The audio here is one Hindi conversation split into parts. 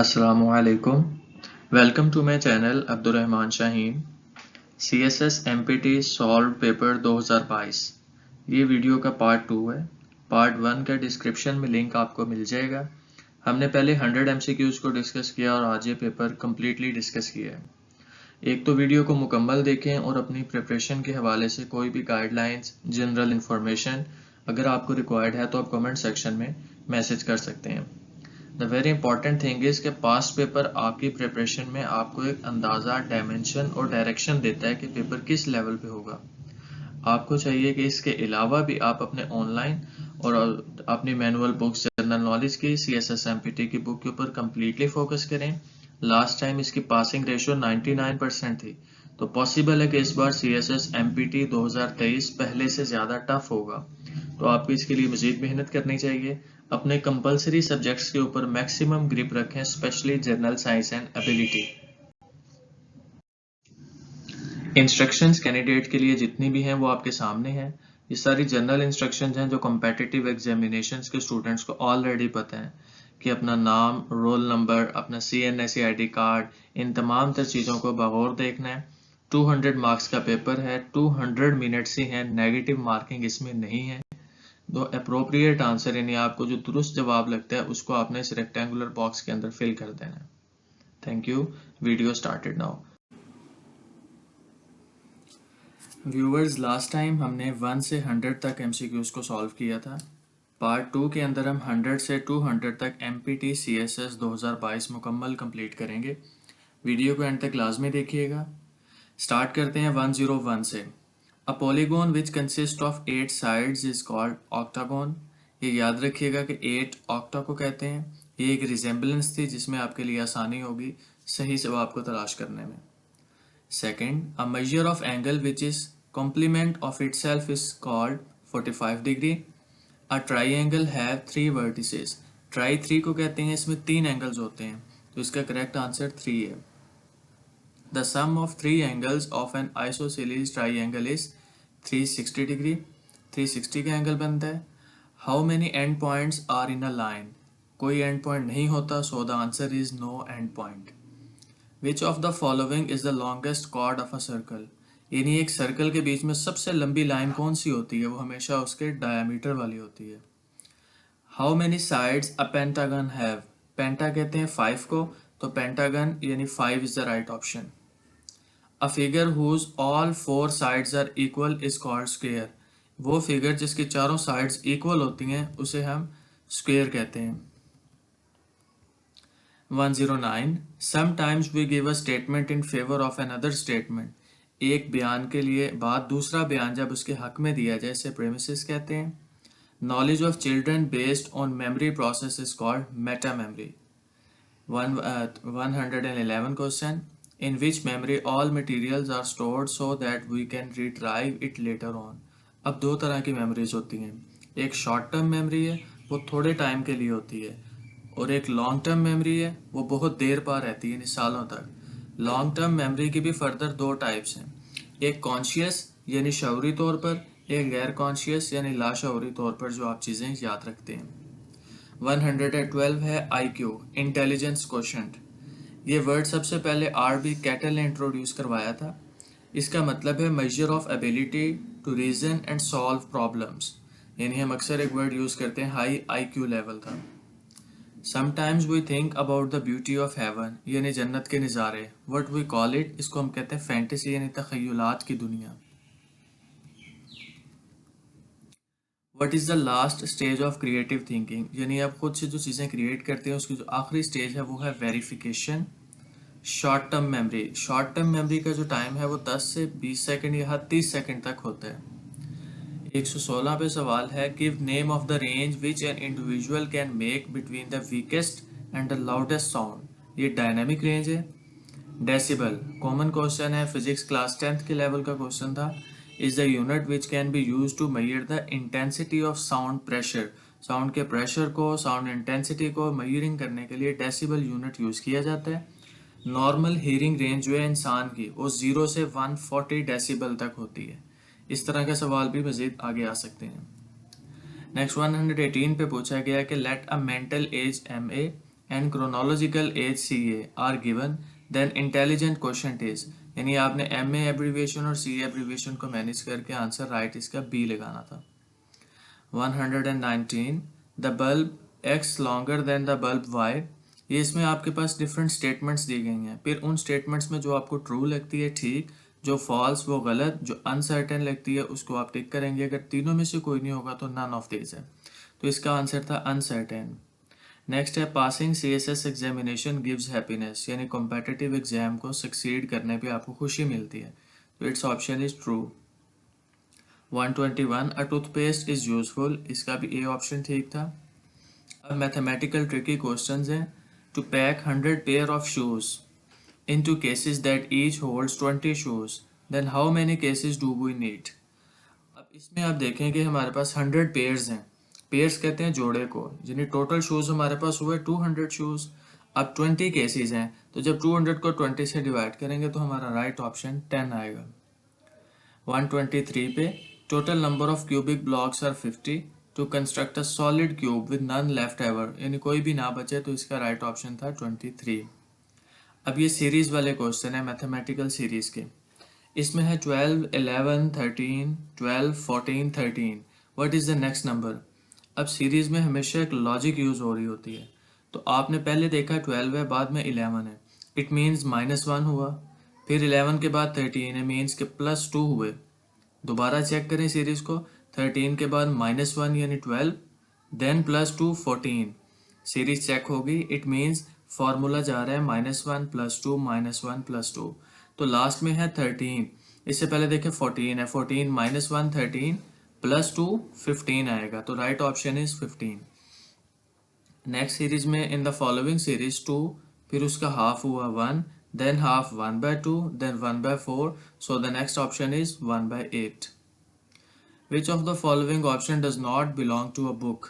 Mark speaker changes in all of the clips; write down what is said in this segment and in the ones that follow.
Speaker 1: Assalamualaikum. Welcome to my channel Abdurrahman Shaheen. CSS MPT solve paper 2022। ये वीडियो का पार्ट 2 है। पार्ट 1 का डिस्क्रिप्शन में लिंक आपको मिल जाएगा। हमने पहले 100 MCQs को डिस्कस किया और आज ये पेपर कम्प्लीटली डिस्कस किया है। एक तो वीडियो को मुकम्मल देखें और अपनी प्रिपरेशन के हवाले से कोई भी गाइडलाइंस, जनरल इन्फॉर्मेशन अगर आपको रिक्वायर्ड है तो आप कमेंट सेक्शन में मैसेज कर सकते हैं। The very important thing is कि पास्ट पेपर आपकी प्रिपरेशन में आपको एक अंदाज़ा, डायमेंशन और डायरेक्शन देता है कि पेपर किस लेवल पे होगा। आपको चाहिए कि इसके अलावा भी आप अपने ऑनलाइन और अपनी मैनुअल बुक्स, जनरल नॉलेज की, CSS MPT की बुक के ऊपर कम्प्लीटली फोकस करें। लास्ट टाइम इसकी पासिंग रेशो 99% थी, तो पॉसिबल है कि इस बार CSS MPT 2023 पहले से ज़्यादा टफ होगा, तो आपको इसके लिए मज़ीद मेहनत करनी चाहिए। अपने कंपलसरी सब्जेक्ट्स के ऊपर मैक्सिमम ग्रिप रखें, specially general science and ability. Instructions candidate के लिए जितनी भी हैं वो आपके सामने हैं। ये सारी जनरल इंस्ट्रक्शंस हैं जो कॉम्पिटिटिव एग्जामिनेशंस के स्टूडेंट्स को ऑलरेडी पता है कि अपना नाम, रोल नंबर, अपना CNSE ID कार्ड, इन तमाम तर चीज़ों को बगौर देखना है। 200 मार्क्स का पेपर है, 200 मिनट्स ही हैं, नेगेटिव मार्किंग इसमें नहीं है। तो अप्रोप्रिएट आंसर यानी आपको जो दुरुस्त जवाब लगता है उसको आपने इस रेक्टेंगुलर बॉक्स के अंदर फिल कर देना है। Thank you. Video started now. Viewers, last time हमने 1 से 100 तक MCQs को सॉल्व किया था। पार्ट 2 के अंदर हम 100 से 200 तक MPT CSS 2022 मुकम्मल कंप्लीट करेंगे। वीडियो को एंड तक लाजमी देखिएगा। स्टार्ट करते हैं 101 से। A polygon which consists of 8 sides is called octagon। ये याद रखिएगा कि 8 octa को कहते हैं। ये एक रिजेंबलेंस थी जिसमें आपके लिए आसानी होगी सही जवाब को तलाश करने में। Second, a measure of angle which is complement of itself is called 45 degree। A triangle have 3 vertices। Try 3 को कहते हैं, इसमें 3 एंगल्स होते हैं, तो इसका करेक्ट आंसर 3 है। The sum of 3 angles of an isosceles triangle is 360 degree। 360 का एंगल बनता है। How many end points are in a line? कोई एंड पॉइंट नहीं होता, so the answer is no end point। Which of the following is the longest chord of a circle? यानी एक सर्कल के बीच में सबसे लंबी लाइन कौन सी होती है? वो हमेशा उसके डायमीटर वाली होती है। How many sides a pentagon have? पेंटा कहते हैं 5 को, तो पेंटागन यानी 5 is the right option। A figure whose all 4 sides are equal is called square। वो फिगर जिसकी चारों साइड्स इक्वल होती हैं उसे हम स्क्वायर कहते हैं। 109। Sometimes we give a statement in favor of another statement। एक बयान के लिए बाद दूसरा बयान जब उसके हक में दिया जाए इसे प्रेमिसेस कहते हैं। Knowledge of children based on memory process is called meta memory। 111 question. In which memory all materials are stored so that we can retrieve it later on। अब दो तरह की मेमोरीज होती हैं, एक शॉर्ट टर्म मेमोरी है, वो थोड़े टाइम के लिए होती है, और एक लॉन्ग टर्म मेमोरी है, वो बहुत देर पा रहती है, सालों तक। लॉन्ग टर्म मेमोरी की भी फर्दर 2 टाइप्स हैं, एक कॉन्शियस यानी शऊरी तौर पर, एक गैर कॉन्शियस यानी लाशऊरी तौर पर जो आप चीज़ें याद रखते हैं। 112 है IQ, इंटेलिजेंस क्वोशंट। ये वर्ड सबसे पहले RB कैटल ने इंट्रोड्यूस करवाया था। इसका मतलब है measure of ability to reason and solve problems, यानी हम अक्सर एक वर्ड यूज़ करते हैं हाई IQ लेवल था। Sometimes we think about the beauty of heaven, यानी जन्नत के नज़ारे, व्हाट वी कॉल इट, इसको हम कहते हैं फैंटेसी यानी तखय्युलात की दुनिया। What is the last stage of creative thinking, यानी आप खुद से जो चीज़ें क्रिएट करते हैं उसकी जो आखिरी स्टेज है वो है verification. Short term memory, short term memory का जो टाइम है वो 10 से 20 सेकंड या 30 सेकंड तक होता है। 116 पे सवाल है, give name of the range which an individual can make between the weakest and the loudest sound. ये डायनामिक रेंज है। डेसिबल कॉमन क्वेश्चन है, फिजिक्स क्लास 10th के लेवल का क्वेश्चन था। Is the unit which can be use to measure the intensity of sound pressure. Sound के प्रेशर को, साउंड इंटेंसिटी को मेजरिंग करने के लिए डेसिबल यूनिट यूज़ किया जाता है। नॉर्मल हीयरिंग रेंज जो है इंसान की वो 0 से 140 डेसिबल तक होती है। इस तरह के सवाल भी मज़ीद आगे आ सकते हैं। नेक्स्ट 118 पे पूछा गया कि let a mental age MA and chronological age CA are given, then intelligent quotient is, यानी आपने MA एब्रीविएशन और CA एब्रीविएशन को मैनेज करके आंसर राइट इसका B लगाना था। 119 the bulb X longer than the bulb Y, ये इसमें आपके पास डिफरेंट स्टेटमेंट्स दी गई हैं, फिर उन स्टेटमेंट्स में जो आपको ट्रू लगती है ठीक, जो फॉल्स वो गलत, जो अनसर्टेन लगती है उसको आप टिक करेंगे। अगर तीनों में से कोई नहीं होगा तो नन ऑफ दिस है, तो इसका आंसर था अनसर्टेन। नेक्स्ट है passing CSS examination gives happiness, यानी कॉम्पिटिटिव एग्जाम को सक्सीड करने पे आपको खुशी मिलती है, तो it's option is true. 121 a toothpaste is useful, इसका भी ए ऑप्शन ठीक था। अब मैथमेटिकल ट्रिकी क्वेश्चंस हैं। To pack 100 pair of shoes into cases that each holds 20 shoes, then how many cases do we need? अब इसमें आप देखें कि हमारे पास 100 पेयर्स हैं, पेयर्स कहते हैं जोड़े को, यानी टोटल शूज़ हमारे पास हुए 200 शूज़। अब 20 केसेस हैं, तो जब 200 को 20 से डिवाइड करेंगे तो हमारा राइट ऑप्शन 10 आएगा। 123 पे total number of cubic blocks are 50 to construct a solid cube with none left over, यानी कोई भी ना बचे, तो इसका राइट ऑप्शन था 23। अब ये सीरीज़ वाले क्वेश्चन है मैथमेटिकल सीरीज़ के, इसमें है 12, 11, 13, 12, 14, 13, what is the next number. अब सीरीज़ में हमेशा एक लॉजिक यूज़ हो रही होती है, तो आपने पहले देखा 12 है, बाद में 11 है, इट मीन्स -1 हुआ, फिर 11 के बाद 13 है, मीन्स के +2 हुए। दोबारा चेक करें सीरीज़ को, 13 के बाद -1 यानी 12, देन +2 14, सीरीज चेक होगी, इट मीन्स फार्मूला जा रहा है -1 +2 -1 +2, तो लास्ट में है 13, इससे पहले देखें 14 है, 14 -1 13 +2 15 आएगा, तो right option is 15। Next series में इन द फॉलोइंग सीरीज 2, फिर उसका हाफ हुआ 1, then half 1/2, then 1/4, so the next option is 1/8। Which of the following option does not belong to a book?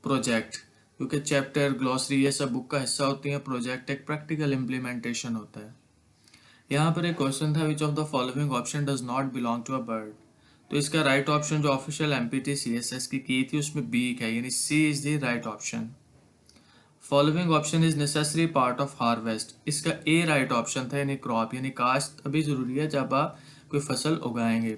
Speaker 1: Project, क्योंकि चैप्टर ग्लॉसरी ये सब बुक का हिस्सा होती है, प्रोजेक्ट एक प्रैक्टिकल इम्प्लीमेंटेशन होता है। यहाँ पर एक क्वेश्चन था which of the following option does not belong to a bird, तो इसका राइट ऑप्शन जो ऑफिशियल MPT CSS की थी उसमें बी है, यानी C is the right option. Following option is necessary part of harvest, इसका ए राइट ऑप्शन था, यानी क्रॉप, यानी काश्त अभी ज़रूरी है जब आप कोई फसल उगाएंगे।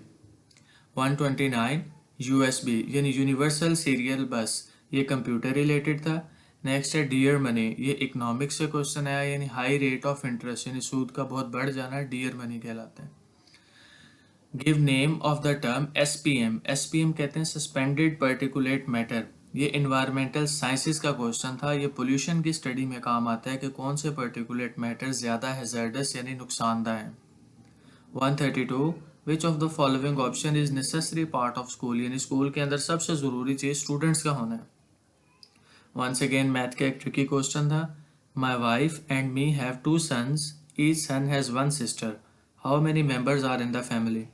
Speaker 1: 129 USB यानी यूनिवर्सल सीरियल बस, ये कंप्यूटर रिलेटेड था। नेक्स्ट है डियर मनी, ये इकोनॉमिक्स से क्वेश्चन आया, यानी हाई रेट ऑफ इंटरेस्ट, यानी सूद का बहुत बढ़ जाना डियर मनी कहलाता है। Give name of the term SPM, SPM कहते हैं सस्पेंडेड पर्टिकुलेट मैटर, ये इन्वायरमेंटल साइंसेस का क्वेश्चन था, ये पोल्यूशन की स्टडी में काम आता है कि कौन से पर्टिकुलेट मैटर ज़्यादा हैजर्डस यानी नुकसानदा हैं। 132 विच of the following option is necessary part of school, यानी स्कूल के अंदर सबसे ज़रूरी चीज़ स्टूडेंट्स का होना है। वंस अगेन मैथ का एक ट्रिकी क्वेश्चन था। My wife and me have 2 sons, each son has 1 sister, how many members are in the family?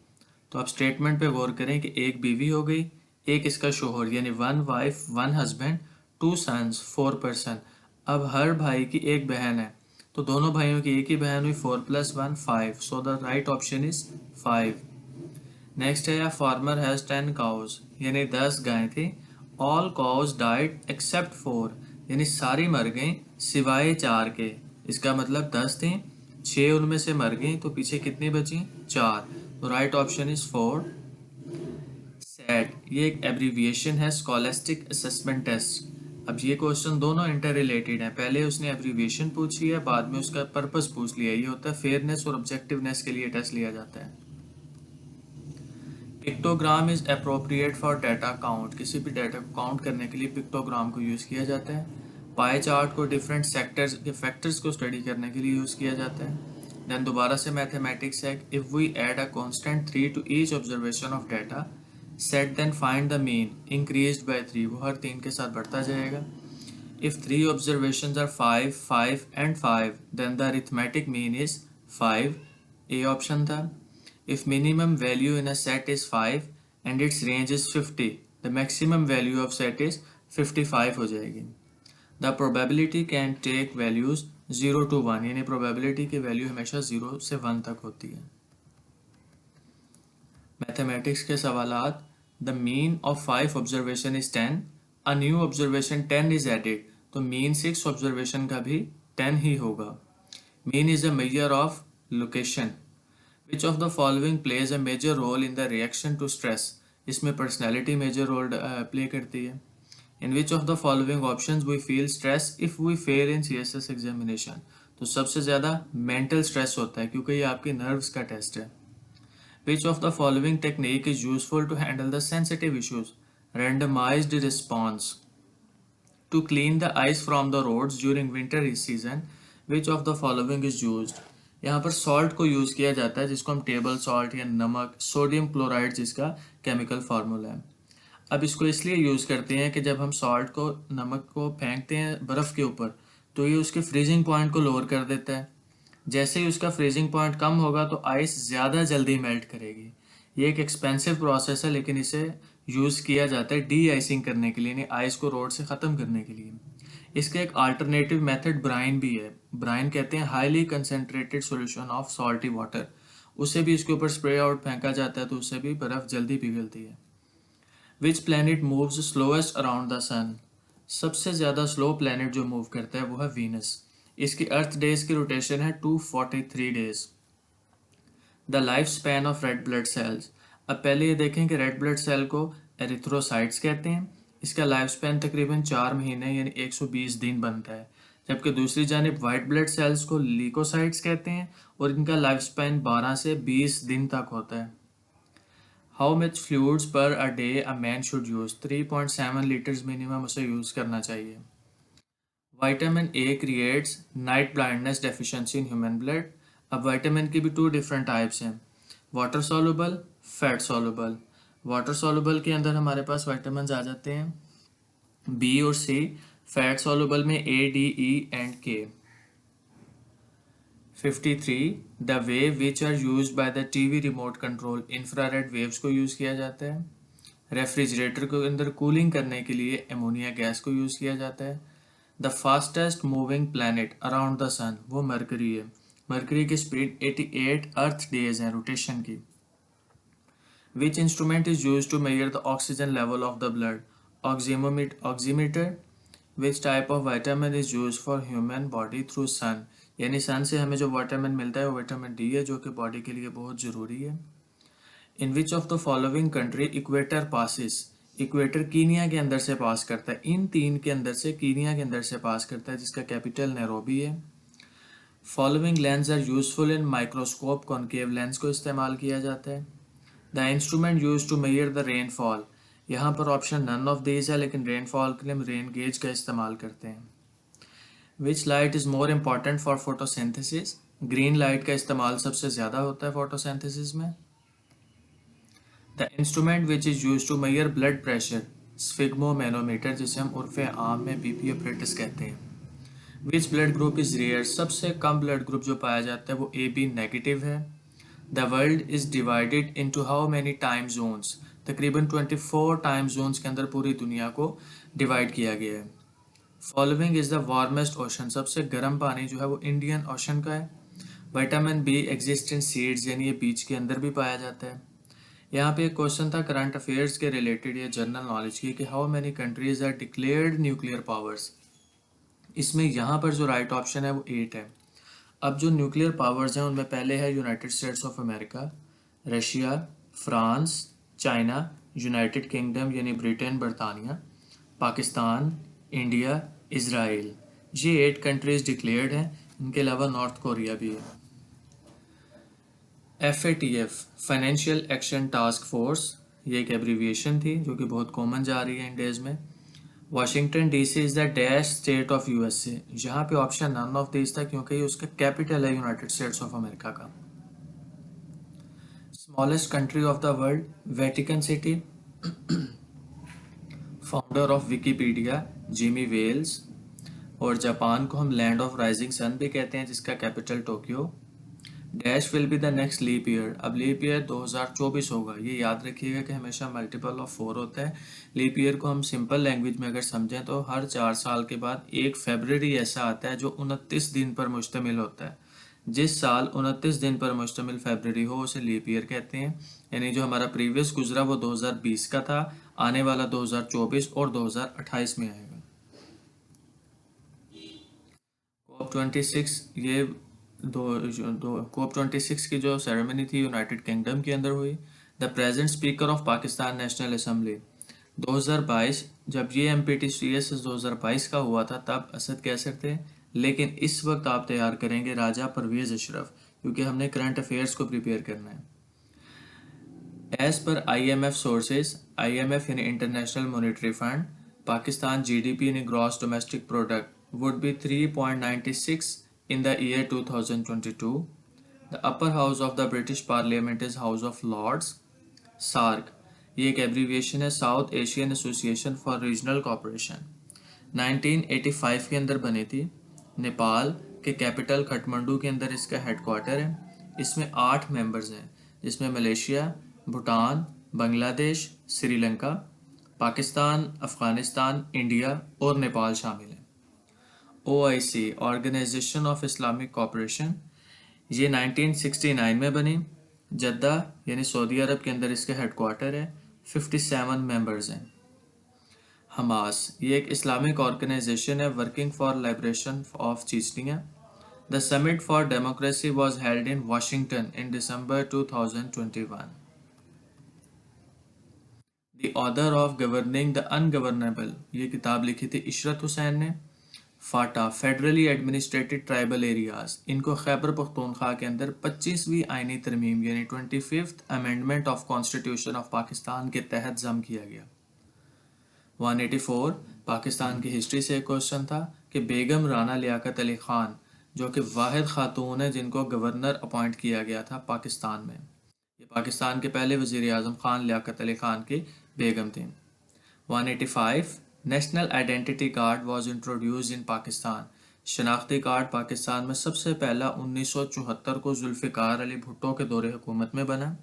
Speaker 1: तो आप स्टेटमेंट पे गौर करें कि एक बीवी हो गई, एक इसका शोहर, यानी 1 वाइफ 1 हस्बैंड, 2 सन्स 4 पर्सन। अब हर भाई की एक बहन है, तो दोनों भाइयों की एक ही बहन हुई, 4 + 1 5, so the right option is 5। Next है फार्मर हैज़ 10 काउज, यानी 10 गायें थी, ऑल काउज डाइड एक्सेप्ट 4, यानी सारी मर गई सिवाय 4 के, इसका मतलब 10 थी, 6 उनमें से मर गई, तो पीछे कितनी बची? 4, तो राइट ऑप्शन इज 4। सेट, ये एक एब्रीविएशन है स्कॉलेस्टिक असेसमेंट टेस्ट। अब ये क्वेश्चन दोनों इंटर रिलेटेड हैं, पहले उसने एब्रीविएशन पूछी है, बाद में उसका पर्पस पूछ लिया, ये होता है फेयरनेस और ऑब्जेक्टिवनेस के लिए टेस्ट लिया जाता है। Pictogram is appropriate for data count, किसी भी डाटा को काउंट करने के लिए पिक्टोग्राम को यूज़ किया जाता है। पाई चार्ट को डिफरेंट सेक्टर्स के फैक्टर्स को स्टडी करने के लिए यूज़ किया जाता है। देन दोबारा से मैथमेटिक्स है, if we add a constant 3 to each observation of data set then find the mean increased by 3, वो हर 3 के साथ बढ़ता जाएगा। If 3 observations are 5, 5 and 5 then the arithmetic mean is 5, A option था। If minimum value in a set is 5 and its range is 50, the maximum value of set is 55 हो जाएगी। The probability can take values 0 to 1, यानी probability की वैल्यू हमेशा 0 से 1 तक होती है। मैथमेटिक्स के सवालात, the mean of 5 observation is 10, a new observation 10 is added, तो मीन 6 ऑब्जर्वेशन का भी 10 ही होगा। Mean is a measure of location. Which of the following plays a major role in the reaction to stress. इसमें पर्सनैलिटी मेजर रोल प्ले करती है। In which of the following option we feel stress if we fail in CSS examination. तो सबसे ज़्यादा मेंटल स्ट्रेस होता है क्योंकि ये आपकी नर्व्स का टेस्ट है। Which of the following technique is useful to handle the sensitive issues. Randomized response to clean the ice from the roads during winter season. Which of the following is used। यहाँ पर सॉल्ट को यूज़ किया जाता है जिसको हम टेबल सॉल्ट या नमक, सोडियम क्लोराइड जिसका केमिकल फार्मूला है। अब इसको इसलिए यूज़ करते हैं कि जब हम सॉल्ट को, नमक को फेंकते हैं बर्फ़ के ऊपर तो ये उसके फ्रीजिंग पॉइंट को लोअर कर देता है। जैसे ही उसका फ्रीजिंग पॉइंट कम होगा तो आइस ज़्यादा जल्दी मेल्ट करेगी। ये एक एक्सपेंसिव प्रोसेस है लेकिन इसे यूज़ किया जाता है डी आइसिंग करने के लिए, यानी आइस को रोड से ख़त्म करने के लिए। इसका एक अल्टरनेटिव मेथड ब्राइन भी है। ब्राइन कहते हैं highly concentrated solution of salty water. उसे भी इसके ऊपर स्प्रे आउट फेंका जाता है तो उससे भी बर्फ़ जल्दी पिघलती है। Which planet moves slowest around the sun. सबसे ज़्यादा स्लो प्लैनेट जो मूव करता है वो है वीनस। इसकी अर्थ डेज की रोटेशन है 243 days. The life span of red blood cells. अब पहले ये देखें कि रेड ब्लड सेल को एरिथ्रोसाइट्स कहते हैं। इसका लाइफ स्पैन तकरीबन 4 महीने यानी 120 दिन बनता है। जबकि दूसरी जानिब वाइट ब्लड सेल्स को लीकोसाइट्स कहते हैं और इनका लाइफ स्पैन 12 से 20 दिन तक होता है। हाउ मच फ्लूइड्स पर a day a man should use. 3.7 litres minimum उसे यूज़ करना चाहिए। Vitamin A creates night blindness deficiency in human blood. अब विटामिन की भी 2 डिफरेंट टाइप्स हैं, water soluble, fat soluble. Water soluble के अंदर हमारे पास विटामिन आ जाते हैं बी और सी। फैट सॉल्युबल में ए, D, E and K. 53 the wave which are use by the TV remote control. Infrared waves को यूज़ किया जाता है। रेफ्रिजरेटर के अंदर कूलिंग करने के लिए एमोनिया गैस को यूज़ किया जाता है। The fastest moving planet around the sun वो मरकरी है। मरकरी की स्पीड 88 अर्थ डेज है रोटेशन की। Which instrument is use to measure the oxygen level of the blood. Oximeter. Which type of vitamin is use for human body through sun. यानी सन से हमें जो विटामिन मिलता है वो विटामिन डी है जो कि बॉडी के लिए बहुत ज़रूरी है। In which of the following country equator passes. Equator Kenya के अंदर से पास करता है। इन 3 के अंदर से कीनिया के अंदर से पास करता है जिसका कैपिटल नैरोबी है। Following lens are useful in microscope. Concave lens को इस्तेमाल किया जाता है। The instrument use to measure the rainfall. यहाँ पर ऑप्शन नन ऑफ दीज है लेकिन रेनफॉल के लिए हम रेन गेज का इस्तेमाल करते हैं। Which light is more important for photosynthesis. Green light का इस्तेमाल सबसे ज़्यादा होता है फोटोसिंथेसिस में। The instrument which is use to measure blood pressure. Sphygmomanometer जिसे हम उर्फ़े आम में बीपी ऑपरेटिस कहते हैं। Which blood group is rare. सबसे कम ब्लड ग्रुप जो पाया जाता है वो AB नेगेटिव है। The world is divided into how many time zones. तकरीबन 24 टाइम जोन्स के अंदर पूरी दुनिया को डिवाइड किया गया है। Following is the warmest ocean. सबसे गर्म पानी जो है वो इंडियन ओशन का है। Vitamin be exist in seeds यानी ये बीज के अंदर भी पाया जाता है। यहाँ पे एक क्वेश्चन था करंट अफेयर्स के रिलेटेड या जनरल नॉलेज की कि how many countries are declared nuclear powers. इसमें यहाँ पर जो राइट ऑप्शन है वो 8 है। अब जो न्यूक्लियर पावर्स हैं उनमें पहले है United States of America, Russia, France, China, United kingdom यानी ब्रिटेन, बरतानिया, पाकिस्तान, इंडिया, इज़राइल। ये 8 कंट्रीज डिक्लेयर्ड हैं। इनके अलावा नॉर्थ कोरिया भी है। FATF financial action task force, ये एक एब्रीविएशन थी जो कि बहुत कॉमन जा रही है इन डेज में। Washington DC is the dash state of USA। यहाँ पे ऑप्शन नन ऑफ दिस था क्योंकि ये उसका कैपिटल है यूनाइटेड स्टेट्स ऑफ अमेरिका का। Smallest country of the world Vatican City. Founder of Wikipedia Jimmy Wales. और जापान को हम लैंड ऑफ राइजिंग सन भी कहते हैं जिसका capital Tokyo. Dash will be the next leap year. अब लीप ईयर 2024 होगा। ये याद रखिएगा कि हमेशा मल्टीपल ऑफ 4 होता है। लीप ईयर को हम सिंपल लैंग्वेज में अगर समझें तो हर 4 साल के बाद 1 फरवरी ऐसा आता है जो 29 दिन पर मुश्तमिल होता है। जिस साल 29 दिन पर मुश्तमिल फरवरी हो उसे लीप ईयर कहते हैं। यानी जो हमारा प्रीवियस गुजरा वो 2020 का था, आने वाला 2024 और 2028 में आएगा। COP26 ये COP26 की जो सेरेमनी थी यूनाइटेड किंगडम के अंदर हुई। The present speaker of Pakistan national assembly 2022, जब ये MPT-CSS 2022 का हुआ था तब असद कैसर थे, लेकिन इस वक्त आप तैयार करेंगे राजा परवेज़ अशरफ, क्योंकि हमने करंट अफेयर्स को प्रिपेयर करना है। एज पर IMF सोर्सेज, IMF यानी International Monetary Fund, Pakistan GDP यानी gross domestic product would be 3.96 in the year 2022। The upper house of the British parliament is House of Lords. SAARC ये एक एब्रीविएशन है, South Asian Association for Regional Cooperation. 1985 के अंदर बनी थी। नेपाल के कैपिटल काठमांडू के अंदर इसका हेडक्वार्टर है। इसमें 8 मेंबर्स हैं, जिसमें मलेशिया, भूटान, बांग्लादेश, श्रीलंका, पाकिस्तान, अफगानिस्तान, इंडिया और नेपाल शामिल हैं। OIC Organisation of Islamic Cooperation ये 1969 में बनी। जद्दा यानी सऊदी अरब के अंदर इसका हेडक्वार्टर है। 57 मेंबर्स हैं। हमास ये एक इस्लामिक ऑर्गेनाइजेशन है working for liberation of Chechnya. The summit for democracy was held in Washington in December 2021। The author of governing the ungovernable ये किताब लिखी थी इशरत हुसैन ने। FATA federally administered tribal areas, इनको खैबर पख्तूनख्वा के अंदर 25वीं आइनी तरमीम यानी 25th amendment of constitution of Pakistan के तहत जम किया गया। 184 पाकिस्तान की हिस्ट्री से एक क्वेश्चन था कि बेगम राना लियाकत अली खान जो कि वाहिद खातून है जिनको गवर्नर अपॉइंट किया गया था पाकिस्तान में, ये पाकिस्तान के पहले वज़ीर आज़म खान लियाकत अली खान की बेगम थी। 185 national identity card was introduced in Pakistan. शनाख्ती कार्ड पाकिस्तान में सबसे पहला 1974 को जुल्फ़िकार अली भुट्टो के दौरे हुकूमत में बना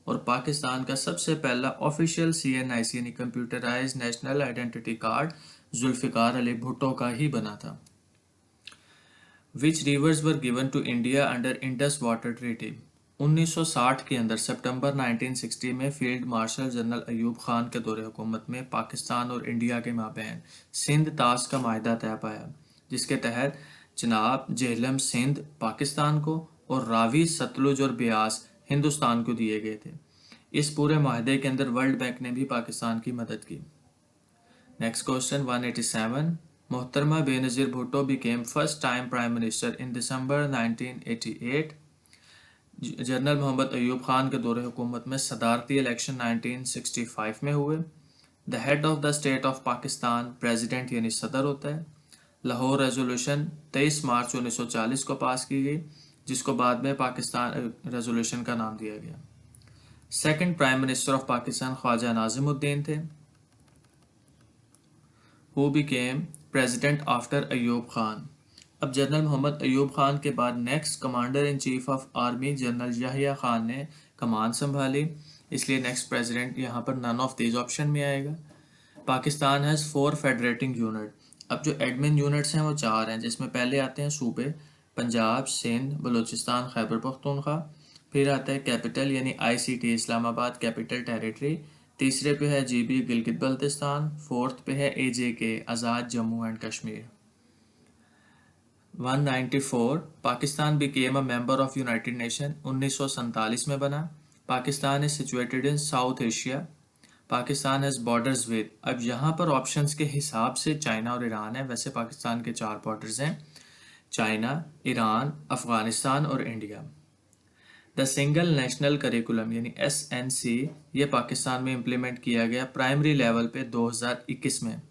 Speaker 1: और पाकिस्तान का सबसे पहला ऑफिशियल CNIC यानी computerize national identity card Zulfikar Ali Bhutto का ही बना था। Which rivers were given to India under Indus water treaty. 1960 के अंदर सितंबर 1960 में field marshal general Ayub Khan के दौरे हुकूमत में पाकिस्तान और इंडिया के माबैन सिंध तास का माहिदा तय पाया, जिसके तहत जनाब जेहलम सिंध पाकिस्तान को और रावी सतलुज और ब्यास हिंदुस्तान को दिए गए थे। इस पूरे माहदे के अंदर वर्ल्ड बैंक ने भी पाकिस्तान की मदद की। नेक्स्ट क्वेश्चन 187 मोहतरमा Benazir Bhutto became first time prime minister in December 1988। General Mohammad Ayub Khan के दौरे हुकूमत में सदारती इलेक्शन 1965 में हुए। The head of the state of Pakistan president यानी सदर होता है। लाहौर रेजोल्यूशन 23 मार्च 1940 को पास की गई, जिसको बाद में पाकिस्तान रेजोल्यूशन का नाम दिया गया। Second prime minister of Pakistan Khwaja Nazimuddin थे, who became president after Ayub Khan. अब जनरल मोहम्मद अयूब खान के बाद next commander in chief of army general Yahya Khan ने कमान संभाली, इसलिए नेक्स्ट प्रेसिडेंट यहाँ पर नन ऑफ दीज ऑप्शन में आएगा। Pakistan has 4 federating unit. अब जो एडमिन यूनिट्स हैं वो 4 हैं, जिसमें पहले आते हैं सूबे पंजाब, सिंध, बलूचिस्तान, खैबर पख्तूनख्वा। फिर आता है कैपिटल यानी ICT इस्लामाबाद कैपिटल टेरिटरी। तीसरे पे है GB गिलगित बल्तिस्तान। फोर्थ पे है AJK Azad Jammu and Kashmir. 194 Pakistan became a member of United nation 1947 में बना। Pakistan is situated in south Asia. Pakistan has borders with, अब यहाँ पर ऑप्शंस के हिसाब से चाइना और ईरान है, वैसे पाकिस्तान के 4 बॉर्डर्स हैं, चाइना, ईरान, अफगानिस्तान और India. The single national curriculum यानी SNC ये पाकिस्तान में इम्प्लीमेंट किया गया प्राइमरी लेवल पे 2021 में।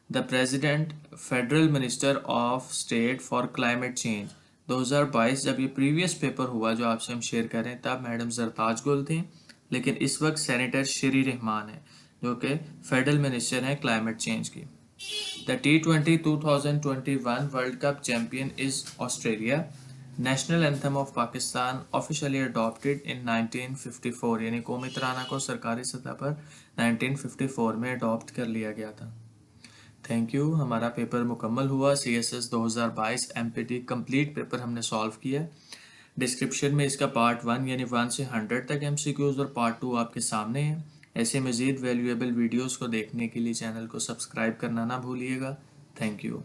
Speaker 1: The president federal minister of state for climate change 2022, जब ये प्रीवियस पेपर हुआ जो आपसे हम शेयर करें तब मैडम जरताज गुल थी, लेकिन इस वक्त सेनेटर श्री रहमान है जो कि फेडरल मिनिस्टर हैं क्लाइमेट चेंज की। The T20 2021 world cup champion is Australia. National anthem of Pakistan officially adopted in 1954 यानी कौमी तराना को सरकारी सतह पर 1954 में अडॉप्ट कर लिया गया था। Thank you. हमारा पेपर मुकम्मल हुआ। CSS 2022 MPT कंप्लीट पेपर हमने सॉल्व किया। डिस्क्रिप्शन में इसका पार्ट 1 यानी 1 से 100 तक MCQs और पार्ट 2 आपके सामने है। ऐसे मज़ीद वैल्यूएबल वीडियोस को देखने के लिए चैनल को सब्सक्राइब करना ना भूलिएगा। Thank you.